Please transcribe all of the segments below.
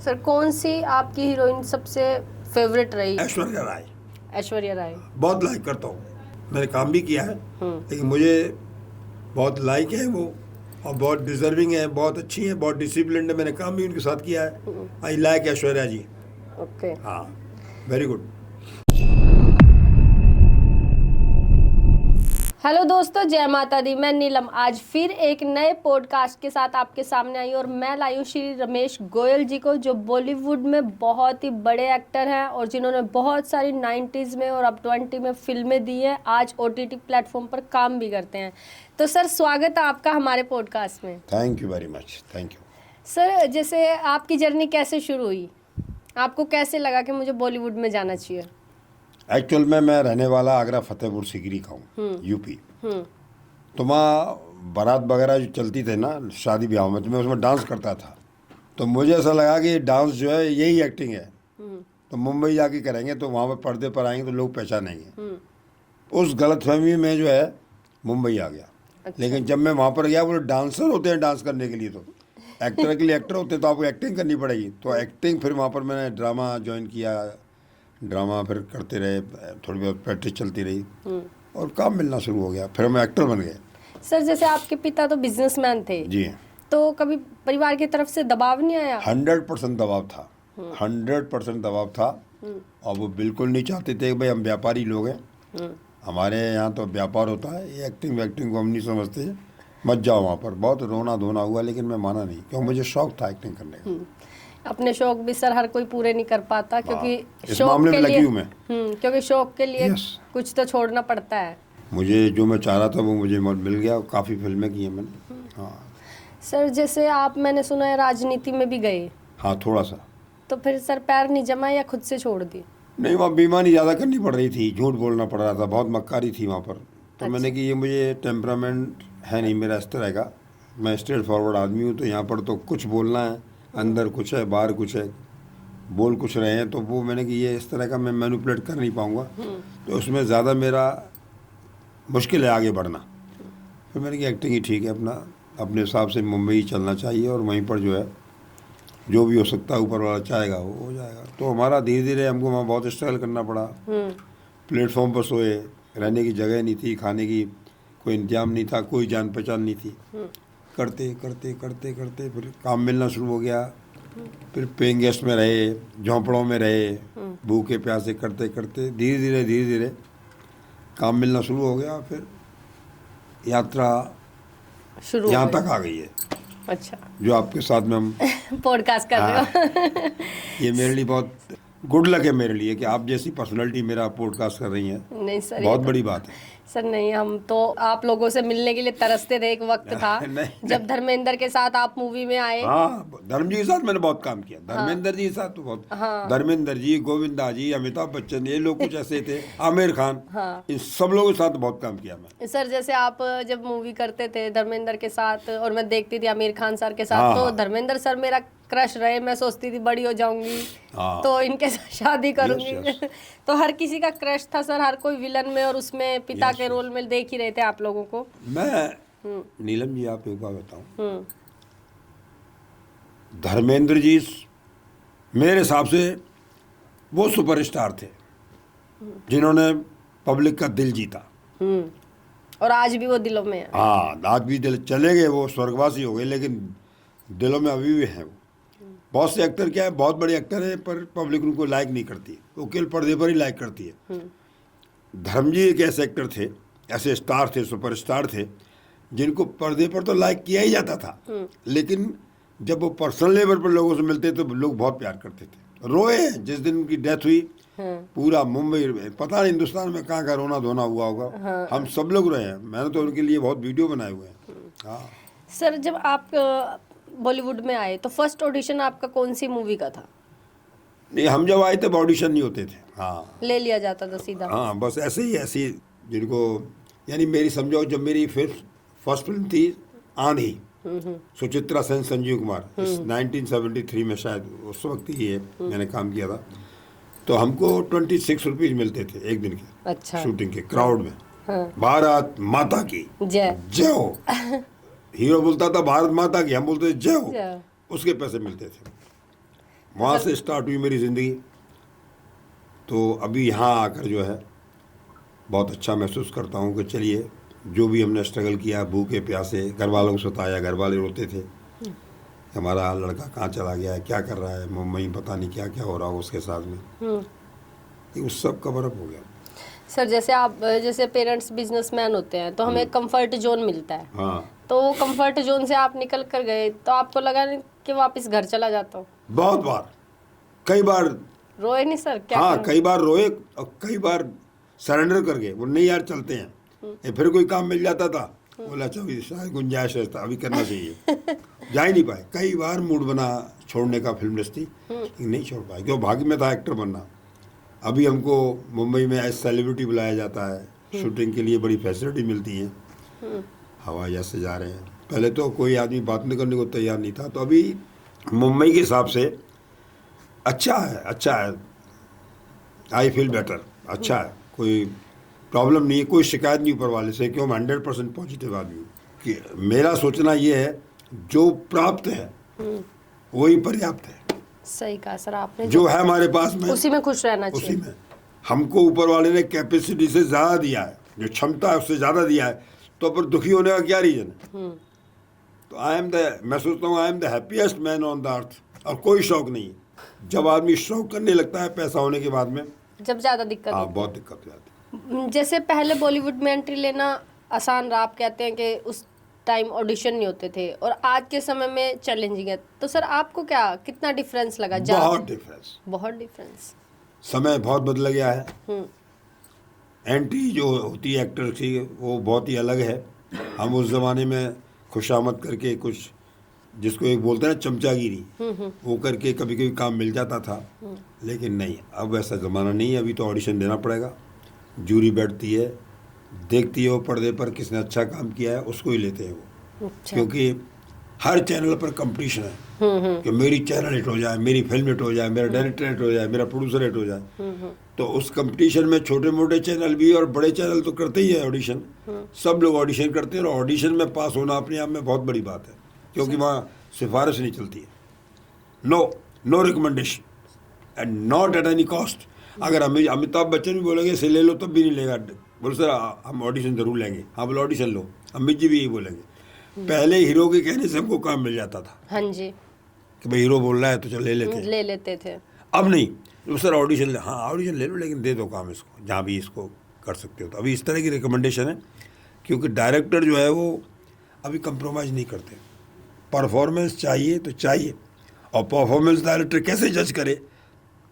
Sir कौन सी आपकी heroine सबसे फेवरेट रही? ऐश्वर्या राय। ऐश्वर्या राय। बहुत लाइक करता हूँ, मैंने काम भी किया है, लेकिन मुझे बहुत लाइक है वो, और बहुत डिजर्विंग है, बहुत अच्छी है, बहुत डिसिप्लिन है। मैंने काम भी उनके साथ किया है। I like Aishwarya ji. Okay. हाँ, वेरी गुड। हेलो दोस्तों, जय माता दी। मैं नीलम आज फिर एक नए पॉडकास्ट के साथ आपके सामने आई और मैं लाई हूँ श्री रमेश गोयल जी को, जो बॉलीवुड में बहुत ही बड़े एक्टर हैं और जिन्होंने बहुत सारी 90s में और अब 20 में फिल्में दी हैं। आज OTT प्लेटफॉर्म पर काम भी करते हैं। तो सर स्वागत है आपका हमारे पॉडकास्ट में। Thank you very much, thank you. Sir जैसे आपकी जर्नी कैसे शुरू हुई, आपको कैसे लगा कि मुझे बॉलीवुड में जाना चाहिए? एक्चुअल में मैं रहने वाला आगरा फतेहपुर सीकरी का हूँ, यूपी। तो वहाँ बारात वगैरह जो चलती थे ना शादी ब्याह में, तो मैं उसमें डांस करता था। तो मुझे ऐसा लगा कि डांस जो है यही एक्टिंग है, तो मुंबई जाके करेंगे तो वहाँ पर पर्दे पर आएंगे तो लोग पहचानेंगे। उस गलतफहमी में जो है मुंबई आ गया। अच्छा। लेकिन जब मैं वहाँ पर गया, वो डांसर होते हैं डांस करने के लिए, तो एक्टर के लिए एक्टर होते हैं, तो आपको एक्टिंग करनी पड़ेगी। तो एक्टिंग फिर वहाँ पर मैंने ड्रामा ज्वाइन किया, ड्रामा फिर करते रहे, थोड़ी बहुत प्रैक्टिस चलती रही और काम मिलना शुरू हो गया, फिर हम एक्टर बन गए। सर जैसे आपके पिता तो बिजनेसमैन थे जी, तो कभी परिवार की तरफ से दबाव नहीं आया? 100% दबाव था, 100% दबाव था। और वो बिल्कुल नहीं चाहते थे कि भाई हम व्यापारी लोग हैं, हमारे यहाँ तो व्यापार होता है, ये एक्टिंग वैक्टिंग को हम नहीं समझते, मत जाओ वहाँ पर। बहुत रोना धोना हुआ, लेकिन मैं माना नहीं, क्योंकि मुझे शौक था एक्टिंग करने का। अपने शौक भी सर हर कोई पूरे नहीं कर पाता, क्योंकि इस शौक मामले के में लगी लिए हूँ मैं। क्योंकि शौक के लिए Yes. कुछ तो छोड़ना पड़ता है। मुझे जो मैं चाह रहा था वो मुझे मिल गया, काफ़ी फिल्में की हैं मैंने। हाँ सर जैसे आप, मैंने सुना है राजनीति में भी गए, हाँ, थोड़ा सा। तो फिर सर पैर नहीं जमा या खुद से छोड़ दी? नहीं, वहाँ बेईमानी ज़्यादा करनी पड़ रही थी, झूठ बोलना पड़ रहा था, बहुत मक्कारी थी वहाँ पर। तो मैंने कि ये मुझे टेम्परामेंट है नहीं मेरा इस तरह का, मैं स्ट्रेट फॉरवर्ड आदमी हूँ। तो यहाँ पर तो कुछ बोलना है, अंदर कुछ है, बाहर कुछ है, बोल कुछ रहे हैं, तो वो मैंने कि ये इस तरह का मैं मैनिपुलेट कर नहीं पाऊँगा, तो उसमें ज़्यादा मेरा मुश्किल है आगे बढ़ना। फिर मैंने कि एक्टिंग ही ठीक है, अपने हिसाब से मुंबई चलना चाहिए, और वहीं पर जो है जो भी हो सकता है ऊपर वाला चाहेगा वो हो जाएगा। तो हमारा धीरे धीरे हमको वहाँ बहुत स्ट्रगल करना पड़ा। प्लेटफॉर्म पर सोए, रहने की जगह नहीं थी, खाने की कोई इंतजाम नहीं था, कोई जान पहचान नहीं थी। करते करते करते करते फिर काम मिलना शुरू हो गया। फिर पेइंग गेस्ट में रहे, झोंपड़ों में रहे, भूखे प्यासे करते करते धीरे धीरे काम मिलना शुरू हो गया। फिर यात्रा शुरू यहाँ हो गई। तक आ गई है, अच्छा, जो आपके साथ में हम पॉडकास्ट कर रहे हो। ये मेरे लिए बहुत गुड लक है मेरे लिए कि आप जैसी पर्सनालिटी मेरा पॉडकास्ट कर रही हैं। नहीं सर, बहुत बड़ी बात है सर नहीं, हम तो आप लोगों से मिलने के लिए तरसते थे। एक वक्त था जब धर्मेंद्र के साथ आप मूवी में आए। हाँ, धर्मेंद्र जी के साथ मैंने बहुत काम किया, धर्मेंद्र जी के साथ तो बहुत। धर्मेंद्र जी, गोविंदा जी, अमिताभ बच्चन, ये लोग कुछ ऐसे थे, आमिर खान, इन सब लोगों के साथ बहुत काम किया मैं। सर जैसे आप जब मूवी करते थे धर्मेंद्र के साथ और मैं देखती थी आमिर खान सर के साथ, तो धर्मेंद्र सर मेरा क्रश रहे। मैं सोचती थी बड़ी हो जाऊंगी तो इनके साथ शादी करूंगी। तो हर किसी का क्रश था सर, हर कोई विलन में और उसमें पिता के रोल में देख ही रहे थे आप लोगों को। मैं नीलम जी, आप एक बात बताऊं, धर्मेंद्र जी मेरे हिसाब से वो सुपरस्टार थे जिन्होंने पब्लिक का दिल जीता। और आज भी वो दिलों में है। हाँ, आज भी दिल चले गए, वो स्वर्गवासी हो गए, लेकिन दिलों में अभी भी हैं वो। बहुत से एक्टर क्या है, बहुत बड़े एक्टर हैं, पर पब्लिक उनको लाइक नहीं करती, वो केवल पर्दे पर ही लाइक करती है। धर्म जी एक ऐसे एक्टर थे, ऐसे स्टार थे, सुपरस्टार थे, जिनको पर्दे पर तो लाइक किया ही जाता था, लेकिन जब वो पर्सनल लेवल पर लोगों से मिलते तो लोग बहुत प्यार करते थे। रोए जिस दिन उनकी डेथ हुई, पूरा मुंबई, पता नहीं हिंदुस्तान में कहाँ का रोना धोना हुआ होगा। हम सब लोग रोए हैं, मैंने तो उनके लिए बहुत वीडियो बनाए हुए हैं। हाँ सर, जब आप बॉलीवुड में आए तो फर्स्ट ऑडिशन आपका कौन सी मूवी का था? नहीं, हम जब आए थे ऑडिशन नहीं होते थे। हाँ, ले लिया जाता था सीधा। हाँ, बस ऐसे ही, ऐसी जिनको, यानी मेरी समझो, जब मेरी फर्स्ट फिल्म थी आंधी, सुचित्रा सेन, संजीव कुमार, 1973 में शायद, उस वक्त ही ये मैंने काम किया था। तो हमको 26 रुपीज मिलते थे एक दिन के। अच्छा। शूटिंग के क्राउड में। भारत माता की जय जय हो। हीरो बोलता था भारत माता की, हम बोलते थे जय हो। उसके पैसे मिलते थे। वहाँ से स्टार्ट हुई मेरी ज़िंदगी। तो अभी यहाँ आकर जो है बहुत अच्छा महसूस करता हूँ कि चलिए जो भी हमने स्ट्रगल किया, भूखे प्यासे, घर वालों को सताया, घर वाले रोते थे हमारा लड़का कहाँ चला गया है, क्या कर रहा है मुंबई, पता नहीं क्या क्या हो रहा हो उसके साथ में, ये उस सब कवर अप हो गया। सर जैसे पेरेंट्स बिजनेसमैन होते हैं तो हमें कंफर्ट जोन मिलता है, हाँ, तो वो कंफर्ट जोन से आप निकल कर गए तो आपको लगा नहीं कि वापस घर चला जाता हूँ? बहुत बार, कई बार रोए नहीं सर? क्या हाँ, करूं? कई बार रोए और कई बार सरेंडर कर गए, वो नहीं यार चलते हैं। ये फिर कोई काम मिल जाता था, बोला अच्छा अभी शायद गुंजाइश है, अभी करना चाहिए। जा ही नहीं पाए, कई बार मूड बना छोड़ने का फिल्म इंडस्ट्री, नहीं छोड़ पाए क्यों, भाग्य में था एक्टर बनना। अभी हमको मुंबई में एज सेलिब्रिटी बुलाया जाता है, शूटिंग के लिए बड़ी फैसिलिटी मिलती है, हवाई जहाज से जा रहे हैं। पहले तो कोई आदमी बात नहीं करने को तैयार नहीं था, तो अभी मुंबई के हिसाब से अच्छा है, आई फील बेटर, अच्छा है, कोई प्रॉब्लम नहीं है, कोई शिकायत नहीं ऊपर वाले से, क्यों मैं 100% पॉजिटिव आदमी हूँ। कि मेरा सोचना ये है जो प्राप्त है वही पर्याप्त है। सही कहा सर आपने, जो है हमारे पास में उसी में खुश रहना उसी चाहिए। में हमको ऊपर वाले ने कैपेसिटी से ज़्यादा दिया है, जो क्षमता है उससे ज़्यादा दिया है, तो पर दुखी होने का क्या रीज़न है। तो मैं सोचता हूँ I am the happiest man on the earth, और कोई शौक नहीं है। जब आदमी शौक करने लगता है पैसा होने के बाद में, जब ज्यादा दिक्कत हाँ होती बहुत दिक्कत हो जाती है। है। जैसे पहले बॉलीवुड में एंट्री लेना आसान रहा, आप कहते हैं कि उस टाइम ऑडिशन नहीं होते थे, और आज के समय में चैलेंजिंग है, तो सर आपको क्या कितना डिफरेंस लगा? बहुत डिफरेंस, बहुत डिफरेंस, समय बहुत बदल गया है। एंट्री जो होती है एक्टर की वो बहुत ही अलग है। हम उस ज़माने में खुशामद करके कुछ, जिसको एक बोलते हैं ना चमचागिरी, वो करके कभी कभी काम मिल जाता था, लेकिन नहीं, अब वैसा ज़माना नहीं है। अभी तो ऑडिशन देना पड़ेगा, जूरी बैठती है, देखती है वो पर्दे पर किसने अच्छा काम किया है, उसको ही लेते हैं वो। अच्छा। क्योंकि हर चैनल पर कंपटीशन है कि मेरी चैनल हिट हो जाए, मेरी फिल्म हिट हो जाए, मेरा डायरेक्टर हिट हो जाए, मेरा प्रोड्यूसर हिट हो जाए। तो उस कंपटीशन में छोटे मोटे चैनल भी और बड़े चैनल तो करते ही है ऑडिशन, सब लोग ऑडिशन करते हैं, और ऑडिशन में पास होना अपने आप में बहुत बड़ी बात है, क्योंकि वहाँ सिफारिश नहीं चलती है, no recommendation and not at any cost. अगर अमिताभ बच्चन भी बोलेंगे इसे ले लो तब भी नहीं लेगा, बोले सर हम ऑडिशन जरूर लेंगे, हाँ बोले ऑडिशन लो, अमित जी भी यही बोलेंगे। पहले हीरो के कहने से हमको काम मिल जाता था, हाँ जी, कि भाई हीरो बोल रहा है तो चल ले लेते थे। अब नहीं, तो सर ऑडिशन ले, हाँ ऑडिशन ले लो, लेकिन दे दो काम इसको, जहाँ भी इसको कर सकते हो। तो अभी इस तरह की रिकमेंडेशन है, क्योंकि डायरेक्टर जो है वो अभी कंप्रोमाइज़ नहीं करते, परफॉर्मेंस चाहिए तो चाहिए, और परफॉर्मेंस डायरेक्टर कैसे जज करे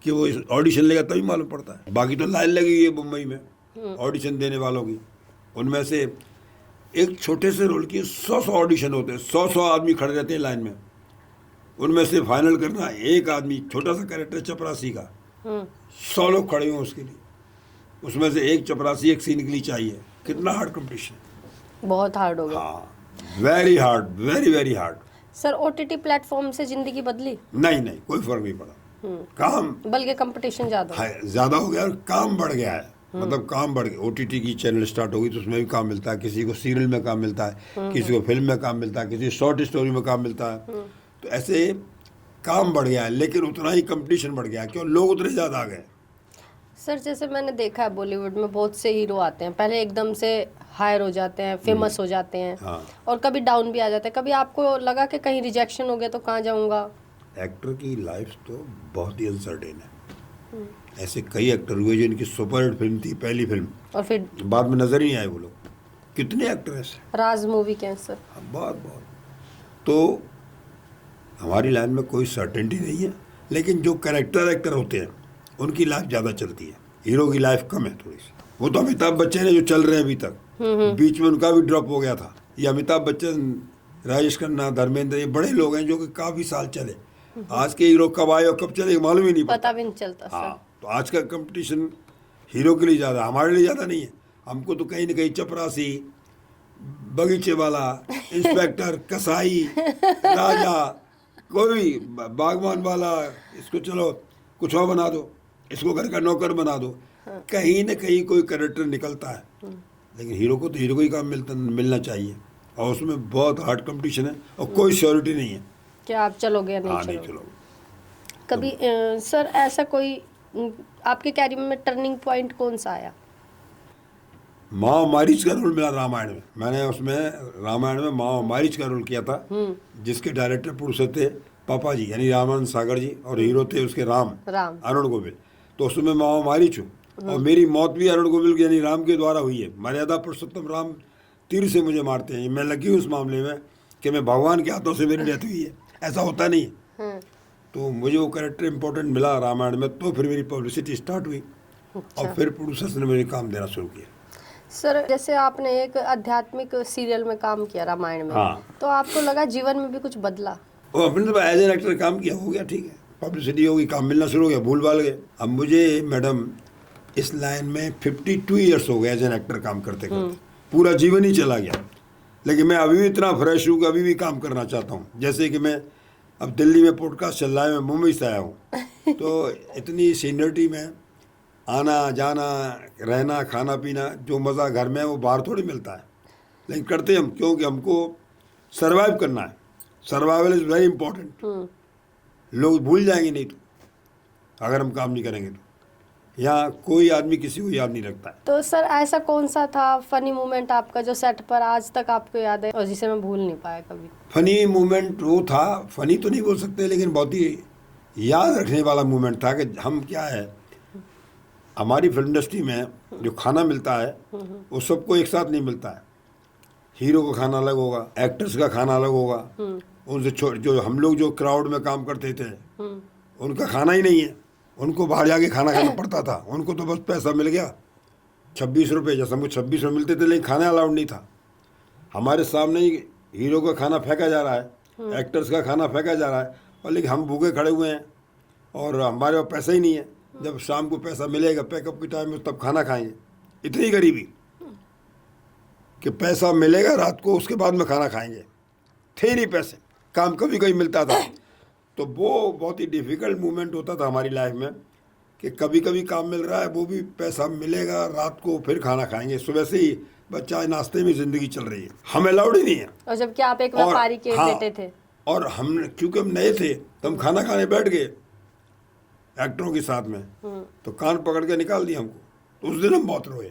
कि वो ऑडिशन लेगा तभी मालूम पड़ता है। बाकी तो लाइन लगी हुई है मुंबई में ऑडिशन देने वालों की, उनमें से एक छोटे से रोल की 100 ऑडिशन होते हैं, 100 आदमी खड़े रहते हैं लाइन में, उनमें से फाइनल करना एक आदमी, छोटा सा कैरेक्टर चपरासी का, 100 लोग खड़े हुए उसके लिए, उसमें से एक चपरासी एक सीन के लिए चाहिए। कितना हार्ड कंपटीशन, बहुत हार्ड हो गया। हाँ very hard, very very hard. Sir OTT platform से जिंदगी बदली? नहीं, कोई फर्क नहीं पड़ा, काम बल्कि कंपटीशन ज्यादा ज़्यादा हो गया और काम बढ़ गया है। मतलब काम बढ़ गया, ओटीटी की चैनल स्टार्ट होगी तो उसमें भी काम मिलता है, किसी को सीरियल में काम मिलता है, किसी को फिल्म में काम मिलता है, किसी शॉर्ट स्टोरी में काम मिलता है। तो ऐसे काम बढ़ गया है, लेकिन उतना ही कंपटीशन बढ़ गया है, क्यों लोग उतने ज़्यादा आ गए। सर जैसे मैंने देखा है बॉलीवुड में बहुत से हीरो आते हैं, पहले एकदम से हायर हो जाते हैं, फेमस हो जाते हैं, हाँ। और कभी डाउन भी आ जाते हैं। कभी आपको लगा कि कहीं रिजेक्शन हो गया तो कहाँ जाऊँगा? एक्टर की लाइफ तो बहुत ही अनसर्टेन है। ऐसे कई एक्टर हुए जिनकी सुपरहिट फिल्म थी, पहली फिल्म, और फिर बाद में नजर ही नहीं आए वो लोग। कितने एक्टर ऐसे, राज मूवी के हैं सर। बहुत। तो हमारी लाइन में कोई सर्टेनिटी नहीं है, लेकिन जो कैरेक्टर एक्टर होते हैं उनकी लाइफ ज़्यादा चलती है, हीरो की लाइफ कम है थोड़ी सी। वो तो अमिताभ बच्चन है जो चल रहे हैं अभी तक, बीच में उनका भी ड्रॉप हो गया था। ये अमिताभ बच्चन, राजेश खन्ना, धर्मेंद्र, ये बड़े लोग हैं जो कि काफ़ी साल चले। आज के हीरो कब आए और कब चले मालूम ही नहीं पता भी नहीं चलता सर। हाँ, तो आज का कंपटीशन हीरो के लिए ज़्यादा, हमारे लिए ज़्यादा नहीं है। हमको तो कहीं ना कहीं चपरासी, बगीचे वाला, इंस्पेक्टर, कसाई, राजा, कोई भी बागवान वाला, इसको चलो कुछ और बना दो, इसको घर का नौकर बना दो, कहीं ना कहीं कोई कैरेक्टर निकलता है। लेकिन हीरो को तो हीरो को ही काम मिलना चाहिए, और उसमें बहुत हार्ड कंपटीशन है और कोई श्योरिटी नहीं है कि आप चलोगे या हाँ नहीं नहीं चलोगे। चलो। कभी सर ऐसा कोई आपके कैरियर में टर्निंग पॉइंट कौन सा आया? माँ मारीच का रोल मिला रामायण में। मैंने उसमें रामायण में माँ मारीच का रोल किया था, जिसके डायरेक्टर प्रोड्यूसर थे पापा जी यानी रामानंद सागर जी, और हीरो थे उसके राम अरुण गोविल। तो उसमें माँ मारीच हूँ, और मेरी मौत भी अरुण गोविल यानी राम के द्वारा हुई है। मर्यादा पुरुषोत्तम राम तीर से मुझे मारते हैं। मैं लगी हूँ उस मामले में कि मैं भगवान के हाथों से मेरी डेथ हुई है, ऐसा होता नहीं है। तो मुझे वो कैरेक्टर इंपॉर्टेंट मिला रामायण में, तो फिर मेरी पब्लिसिटी स्टार्ट हुई। और फिर प्रोड्यूसर्स ने मुझे काम देना शुरू किया। सर जैसे आपने एक आध्यात्मिक सीरियल में काम किया रामायण में, तो आपको लगा जीवन में भी कुछ बदला? वो अपने तो एज एन एक्टर काम किया, हो गया, ठीक है, पब्लिसिटी होगी, काम मिलना शुरू हो गया, भूल भाल गए। अब मुझे मैडम इस लाइन में 52 ईयर्स हो गए एज एन एक्टर काम करते करते, पूरा जीवन ही चला गया। लेकिन मैं अभी भी इतना फ्रेश हूँ कि अभी भी काम करना चाहता हूँ। जैसे कि मैं अब दिल्ली में पॉडकास्ट चल रहा है, मैं मुंबई से आया हूँ, तो इतनी सीनियरिटी में आना जाना रहना खाना पीना जो मज़ा घर में है वो बाहर थोड़ी मिलता है। लेकिन करते हम क्योंकि हमको सर्वाइव करना है। Survival is very important. लोग भूल जाएंगे नहीं तो, अगर हम काम नहीं करेंगे तो। यहाँ कोई आदमी किसी को याद नहीं रखता है। तो सर ऐसा कौन सा था फनी मोमेंट आपका जो सेट पर आज तक आपको याद है और जिसे मैं भूल नहीं पाया कभी? फनी मोमेंट वो था, फनी तो नहीं बोल सकते, लेकिन बहुत ही याद रखने वाला मोमेंट था कि हम क्या है, हमारी फिल्म इंडस्ट्री में जो खाना मिलता है वो सबको एक साथ नहीं मिलता है। हीरो का खाना अलग होगा, एक्टर्स का खाना अलग होगा, उनसे जो हम लोग जो क्राउड में काम करते थे उनका खाना ही नहीं है। उनको बाहर जाके खाना खाना पड़ता था। उनको तो बस पैसा मिल गया 26 रुपये, जैसे हमको 26 रुपये मिलते थे, लेकिन खाना अलाउड नहीं था। हमारे सामने ही हीरो का खाना फेंका जा रहा है, एक्टर्स का खाना फेंका जा रहा है, और लेकिन हम भूखे खड़े हुए हैं और हमारे पास पैसा ही नहीं है। जब शाम को पैसा मिलेगा पैकअप के टाइम में तब खाना खाएंगे। इतनी गरीबी कि पैसा मिलेगा रात को, उसके बाद में खाना खाएंगे। थे नहीं पैसे, काम कभी कभी मिलता था। तो वो बहुत ही डिफ़िकल्ट मोमेंट होता था हमारी लाइफ में कि कभी कभी काम मिल रहा है, वो भी पैसा मिलेगा रात को, फिर खाना खाएंगे। सुबह से ही बच्चा नाश्ते में ज़िंदगी चल रही है, हमें अलाउड ही नहीं है। और जबकि आप एक व्यापारी के बेटे थे, और हम क्योंकि हम नए थे तो हम खाना खाने बैठ गए एक्टरों के साथ में, तो कान पकड़ के निकाल दिया हमको। तो उस दिन हम बहुत रोए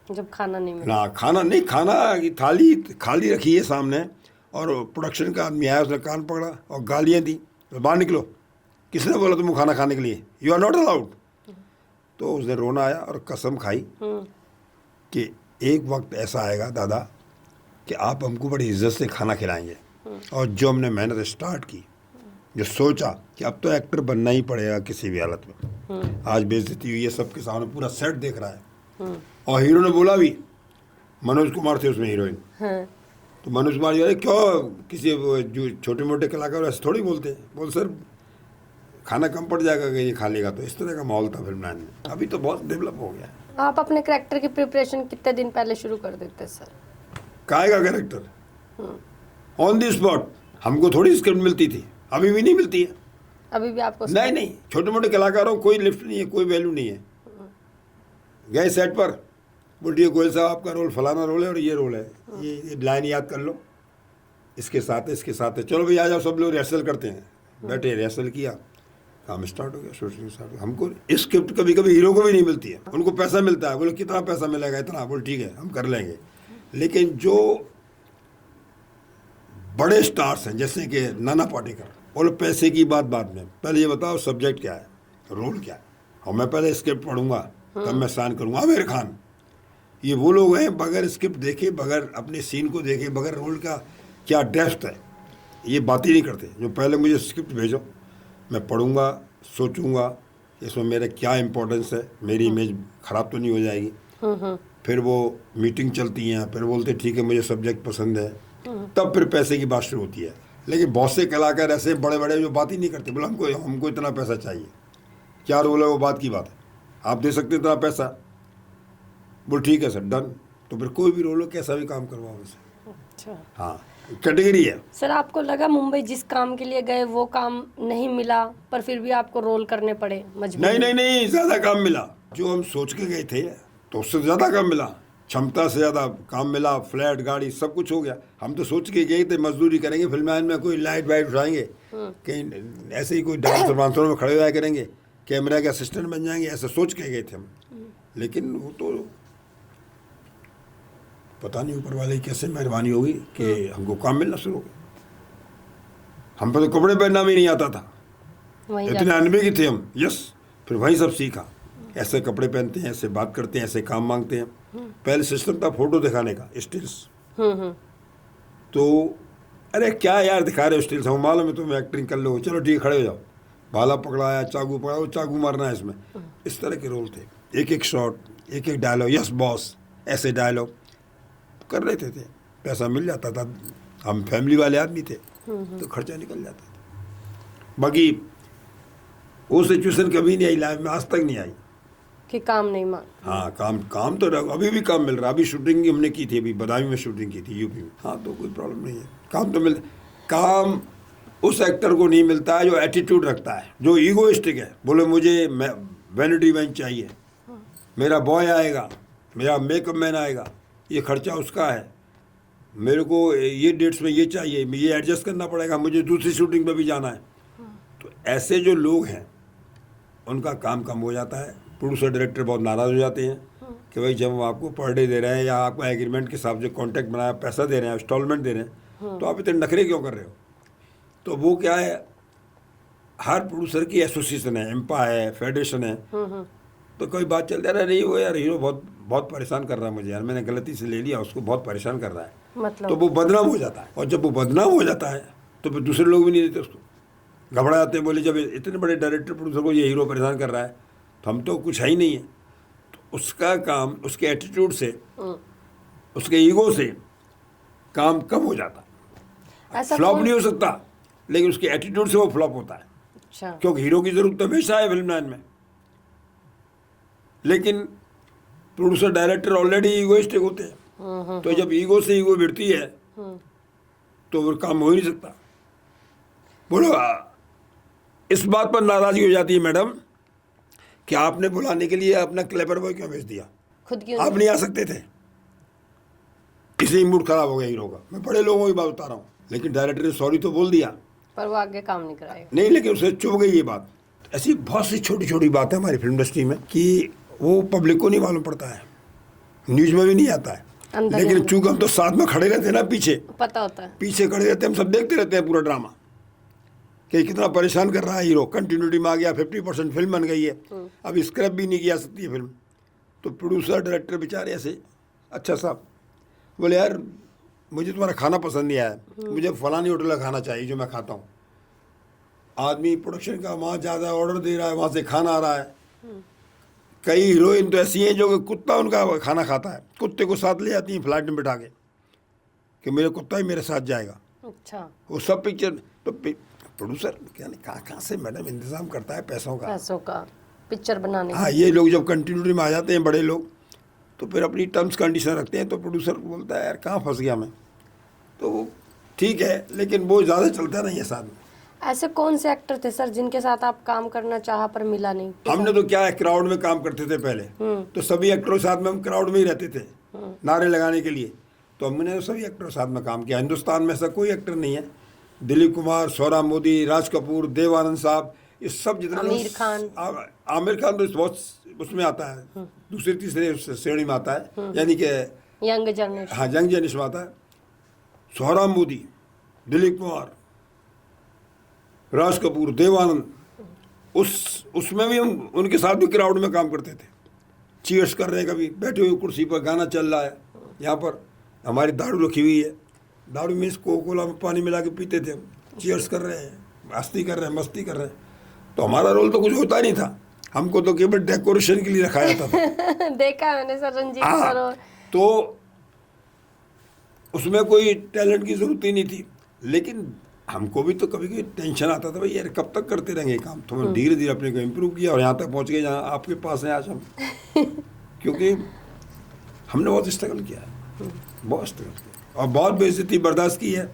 जब खाना नहीं मिला। ना, खाना नहीं, खाना की थाली खाली रखी है सामने, और प्रोडक्शन का आदमी आया, उसने कान पकड़ा और गालियाँ दी, तो बाहर निकलो, किसने बोला तुमको खाना खाने के लिए, यू आर नॉट अलाउड। तो उसने रोना आया और कसम खाई कि एक वक्त ऐसा आएगा दादा कि आप हमको बड़ी इज्जत से खाना खिलाएंगे। और जो हमने मेहनत स्टार्ट की, जो सोचा कि अब तो एक्टर बनना ही पड़ेगा किसी भी हालत में, आज बेइज्जती हुई है सबके सामने, पूरा सेट देख रहा है। और हीरो ने बोला भी, मनोज कुमार थे उसमें हीरोइन, तो मनोज कुमार जी क्यों किसी जो छोटे मोटे कलाकार ऐसे थोड़ी बोलते हैं, बोल सर खाना कम पड़ जाएगा कि ये खा लेगा। तो इस तरह का माहौल था फिल्म लाइन में। अभी तो बहुत डेवलप हो गया है। आप अपने कैरेक्टर की प्रिपरेशन कितने दिन पहले शुरू कर देते सर? काहे का कैरेक्टर ऑन दी स्पॉट, हमको थोड़ी स्क्रिप्ट मिलती थी, अभी भी नहीं मिलती है। अभी भी आपको? नहीं, छोटे मोटे कलाकारों को कोई लिफ्ट नहीं है, कोई वैल्यू नहीं है। गए सेट पर, बोलिए गोयल साहब आपका रोल फलाना रोल है और ये रोल है, ये लाइन याद कर लो, इसके साथ है, इसके साथ है, चलो भाई आ जाओ, सब लोग रिहर्सल करते हैं। बैठे रिहर्सल किया, काम स्टार्ट हो गया, शूटिंग स्टार्ट। हमको स्क्रिप्ट कभी कभी हीरो को भी नहीं मिलती है, उनको पैसा मिलता है, बोले कितना पैसा मिलेगा, इतना, बोल ठीक है हम कर लेंगे। लेकिन जो बड़े स्टार्स हैं जैसे कि नाना पाटेकर, बोलो पैसे की बात बाद में, पहले ये बताओ सब्जेक्ट क्या है, रोल क्या है, और मैं पहले स्क्रिप्ट पढ़ूंगा तब मैं साइन करूंगा। आमिर खान, ये वो लोग हैं बगैर स्क्रिप्ट देखे, बगैर अपने सीन को देखे, बगैर रोल का क्या डेप्थ है, ये बात ही नहीं करते। जो पहले मुझे स्क्रिप्ट भेजो, मैं पढ़ूंगा, सोचूंगा इसमें मेरा क्या इम्पोर्टेंस है, मेरी इमेज ख़राब तो नहीं हो जाएगी। फिर वो मीटिंग चलती हैं, फिर बोलते ठीक है मुझे सब्जेक्ट पसंद है, तब फिर पैसे की बात शुरू होती है। लेकिन बहुत से कलाकार ऐसे बड़े बड़े जो बात ही नहीं करते, बोला हमको इतना पैसा चाहिए, क्या रोल है वो बात की बात है, आप दे सकते इतना पैसा, बोल ठीक है सर डन। तो फिर कोई भी रोल हो, कैसा भी काम करवाओ उनसे। अच्छा, हाँ, कैटेगरी है। सर आपको लगा मुंबई जिस काम के लिए गए वो काम नहीं मिला, पर फिर भी आपको रोल करने पड़े मजबूर? नहीं, ज़्यादा काम मिला। जो हम सोच के गए थे तो उससे ज़्यादा काम मिला, क्षमता से ज़्यादा काम मिला, फ्लैट गाड़ी सब कुछ हो गया। हम तो सोच के गए थे मजदूरी करेंगे, फिल्म में कोई लाइट वाइट उठाएंगे, कहीं ऐसे ही कोई डांसर वांसरों में खड़े हुआ करेंगे, कैमरा के असिस्टेंट बन जाएंगे, ऐसे सोच के गए थे हम। लेकिन वो तो पता नहीं ऊपर वाले की कैसे मेहरबानी होगी कि हमको काम मिलना शुरू हो गया। हम पर तो कपड़े पहनना भी नहीं आता था, इतने अनबे की थे हम। यस, फिर वही सब सीखा, ऐसे कपड़े पहनते हैं, ऐसे बात करते हैं, ऐसे काम मांगते हैं। पहले सिस्टम था फोटो दिखाने का, स्टिल्स। तो अरे क्या यार दिखा रहे हो स्टिल्स, हम मालूम है तुम एक्टिंग कर लो, चलो ठीक खड़े हो जाओ, भाला पकड़ाया, चाकू पकड़ा, वो चाकू मारना है इसमें। इस तरह के रोल थे, एक एक शॉट, एक एक डायलॉग, यस बॉस, ऐसे डायलॉग कर लेते थे, पैसा मिल जाता था। हम फैमिली वाले आदमी थे तो खर्चा निकल जाता था। बाकी वो सिचुएशन कभी नहीं आई लाइफ में, आज तक नहीं आई कि काम नहीं मान। हाँ, काम तो अभी भी काम मिल रहा है। अभी शूटिंग हमने की थी, अभी बदायूं में शूटिंग की थी, यूपी में। हाँ, तो कोई प्रॉब्लम नहीं है, काम तो काम उस एक्टर को नहीं मिलता है जो एटीट्यूड रखता है, जो ईगोइस्टिक है, बोले मुझे वैनिटी वैन चाहिए, मेरा बॉय आएगा, मेरा मेकअप मैन आएगा, ये खर्चा उसका है, मेरे को ये डेट्स में ये चाहिए, ये एडजस्ट करना पड़ेगा, मुझे दूसरी शूटिंग पे भी जाना है। तो ऐसे जो लोग हैं उनका काम कम हो जाता है। प्रोड्यूसर डायरेक्टर बहुत नाराज़ हो जाते हैं कि भाई जब हम आपको पर डे दे रहे हैं या आपको एग्रीमेंट के हिसाब से कॉन्ट्रैक्ट बनाया, पैसा दे रहे हैं, इंस्टॉलमेंट दे रहे हैं, तो आप इतने नखरे क्यों कर रहे हो। तो वो क्या है, हर प्रोड्यूसर की एसोसिएशन है, एम्पा है, फेडरेशन है। तो कोई बात चल रहा है, नहीं वो यार हीरो बहुत बहुत परेशान कर रहा है मुझे, यार मैंने गलती से ले लिया, उसको बहुत परेशान कर रहा है, मतलब तो वो बदनाम हो जाता है। और जब वो बदनाम हो जाता है तो फिर दूसरे लोग भी नहीं देते उसको, घबरा जाते हैं, बोले जब इतने बड़े डायरेक्टर प्रोड्यूसर को ये हीरो परेशान कर रहा है तो हम तो कुछ है ही नहीं है। तो उसका काम, उसके एटीट्यूड से, उसके ईगो से काम कम हो जाता। फ्लॉप नहीं हो सकता, लेकिन उसके एटीट्यूड से वो फ्लॉप होता है। अच्छा। क्योंकि हीरो की जरूरत तो हमेशा है फिल्म लाइन में, लेकिन प्रोड्यूसर डायरेक्टर ऑलरेडी ईगोइस्टिक होते हैं। तो जब ईगो से ईगो भिड़ती है तो वो काम हो ही नहीं सकता। बोलो, इस बात पर नाराजगी हो जाती है मैडम कि आपने बुलाने के लिए अपना क्लेवर बॉय क्यों भेज दिया, खुद क्यों आप नहीं आ सकते थे, इसलिए मूड खराब हो गया हीरो का। मैं बड़े लोगों की बात बता रहा हूँ, लेकिन डायरेक्टर ने सॉरी तो बोल दिया, पर वो आगे काम नहीं कराएगा। नहीं, लेकिन उसे चुभ गई ये बात। ऐसी बहुत सी छोटी छोटी बातें हमारी फिल्म इंडस्ट्री में कि वो पब्लिक को नहीं मालूम पड़ता है, न्यूज में भी नहीं आता है, लेकिन चूंकि हम तो साथ में खड़े रहते हैं ना, पीछे पता होता है, पीछे खड़े रहते हैं, हम सब देखते रहते हैं पूरा ड्रामा कि कितना परेशान कर रहा है हीरो। कंटिन्यूटी में आ गया, 50% फिल्म बन गई है, अब स्क्रैप भी नहीं किया सकती है फिल्म। तो प्रोड्यूसर डायरेक्टर बेचारे ऐसे, अच्छा साहब बोले यार मुझे तुम्हारा खाना पसंद नहीं आया, मुझे फलानी होटल का खाना चाहिए जो मैं खाता हूँ। आदमी प्रोडक्शन का वहाँ ज़्यादा ऑर्डर दे रहा है, वहाँ से खाना आ रहा है। कई हीरोइन तो ऐसी हैं जो कि कुत्ता उनका खाना खाता है, कुत्ते को साथ ले आती हैं फ्लाइट में बिठा के कि मेरा कुत्ता ही मेरे साथ जाएगा। अच्छा। वो सब पिक्चर तो प्रोड्यूसर क्या नहीं कहाँ से मैडम इंतजाम करता है पैसों का पिक्चर बनाने। हाँ, ये लोग जब कंटिन्यूटी में आ जाते हैं बड़े लोग तो फिर अपनी टर्म्स कंडीशन रखते हैं, तो प्रोड्यूसर बोलता है यार कहाँ फंस गया मैं। तो वो ठीक है, लेकिन वो ज़्यादा चलता नहीं है साथ में। ऐसे कौन से एक्टर थे सर जिनके साथ आप काम करना चाहा पर मिला नहीं? हमने तो क्या है, क्राउड में काम करते थे पहले, तो सभी एक्टरों के साथ में हम क्राउड में ही रहते थे नारे लगाने के लिए। तो हमने सभी एक्टरों के साथ में काम किया। हिंदुस्तान में ऐसा कोई एक्टर नहीं है, दिलीप कुमार, सोहराब मोदी, राज कपूर, देव आनंद साहब, ये सब जितने, आमिर खान, आमिर खान तो बहुत उसमें आता है, दूसरे तीसरे श्रेणी में आता है, यानी कि यंग जनरेशन। हाँ, यंग जनरेशन में आता है। सोहराब मोदी, दिलीप कुमार, राज कपूर, देवानंद, उसमें भी हम उनके साथ भी क्राउड में काम करते थे, चीयर्स कर रहे हैं, कभी बैठे हुए कुर्सी पर गाना चल रहा है, यहाँ पर हमारी दारू रखी हुई है, दारू में कोको कोला में पानी मिला के पीते थे, चीयर्स कर रहे हैं, मस्ती कर रहे हैं, मस्ती कर रहे हैं। तो हमारा रोल तो कुछ होता नहीं था, हमको तो केवल डेकोरेशन के लिए रखा जाता था। देखा है मैंने सर, रंजीत सर। तो उसमें कोई टैलेंट की जरूरत ही नहीं थी, लेकिन हमको भी तो कभी कभी टेंशन आता था, भाई यार कब तक करते रहेंगे काम। तो हम धीरे धीरे अपने को इम्प्रूव किया और यहाँ तक पहुँच गए जहाँ आपके पास हैं आज हम। क्योंकि हमने बहुत स्ट्रगल किया है, बहुत स्ट्रगल किया और बहुत बेइज्जती बर्दाश्त की है।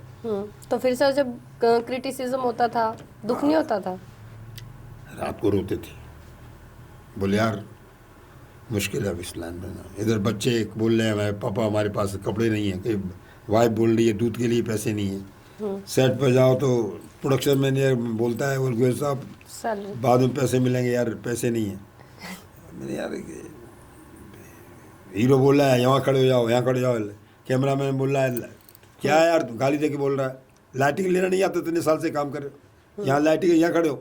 तो फिर सर जब क्रिटिसिज्म होता था, दुख नहीं होता था? रात को रोते थे, बोले यार मुश्किल है इस लाइन में। इधर बच्चे बोल रहे हैं पापा हमारे पास कपड़े नहीं है, कि वाइफ बोल रही है दूध के लिए पैसे नहीं है, सेट पे जाओ तो प्रोडक्शन मैनेजर बोलता है, बोल गोयल साहब सैलरी बाद में पैसे मिलेंगे। यार पैसे नहीं है। मैंने यार हीरो बोल रहा है यहाँ खड़े हो जाओ, यहाँ खड़े हो जाओ। कैमरा मैन बोल रहा है क्या है यार, गाली दे के बोल रहा है, लाइटिंग लेना नहीं आता, इतने साल से काम कर रहे हो, यहाँ लाइटिंग यहाँ खड़े हो,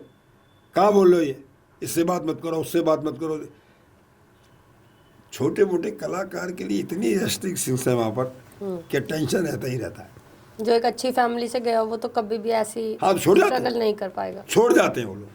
कहाँ बोल रहे हो, ये इससे बात मत करो, उससे बात मत करो। छोटे मोटे कलाकार के लिए इतनी रेस्ट्रिक्शंस है वहाँ पर कि टेंशन रहता ही रहता है। जो एक अच्छी फैमिली से गया हो वो तो कभी भी ऐसी हाँ, छोड़ जाते हैं। स्ट्रगल नहीं कर पाएगा। छोड़ जाते हैं वो लोग।